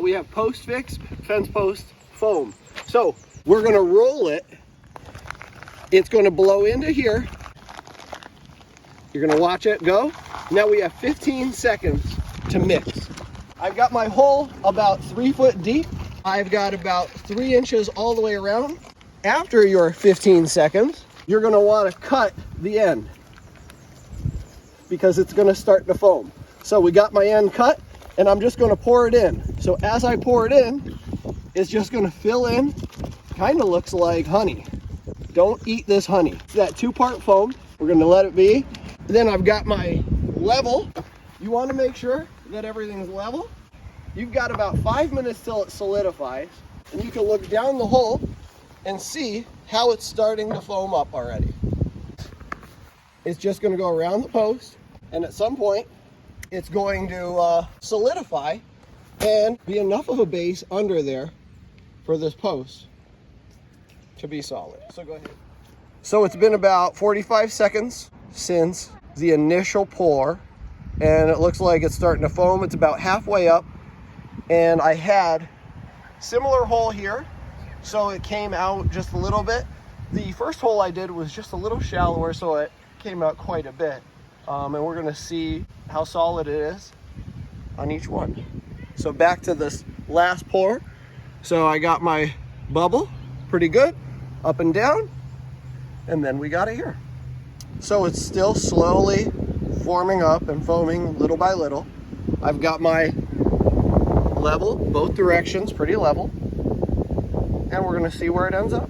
we have Post Fix Fence Post foam. So we're gonna roll it. It's gonna blow into here. You're gonna watch it go. Now we have 15 seconds to mix. I've got my hole about 3 foot deep. I've got about 3 inches all the way around. After your 15 seconds, you're gonna wanna cut the end because it's gonna start to foam. So we got my end cut and I'm just gonna pour it in. So as I pour it in, it's just gonna fill in. Kind of looks like honey. Don't eat this honey. It's that 2-part foam. We're gonna let it be. Then I've got my level. You wanna make sure that everything's level. You've got about 5 minutes till it solidifies, and you can look down the hole and see how it's starting to foam up already. It's just gonna go around the post, and at some point, it's going to solidify and be enough of a base under there for this post to be solid. So go ahead. So it's been about 45 seconds since the initial pour, and it looks like it's starting to foam. It's about halfway up, and I had similar hole here, so it came out just a little bit. The first hole I did was just a little shallower, so it came out quite a bit. And we're gonna see how solid it is on each one. So back to this last pour. So I got my bubble pretty good, up and down, and then we got it here. So it's still slowly forming up and foaming little by little. I've got my level, both directions, pretty level, and we're gonna see where it ends up.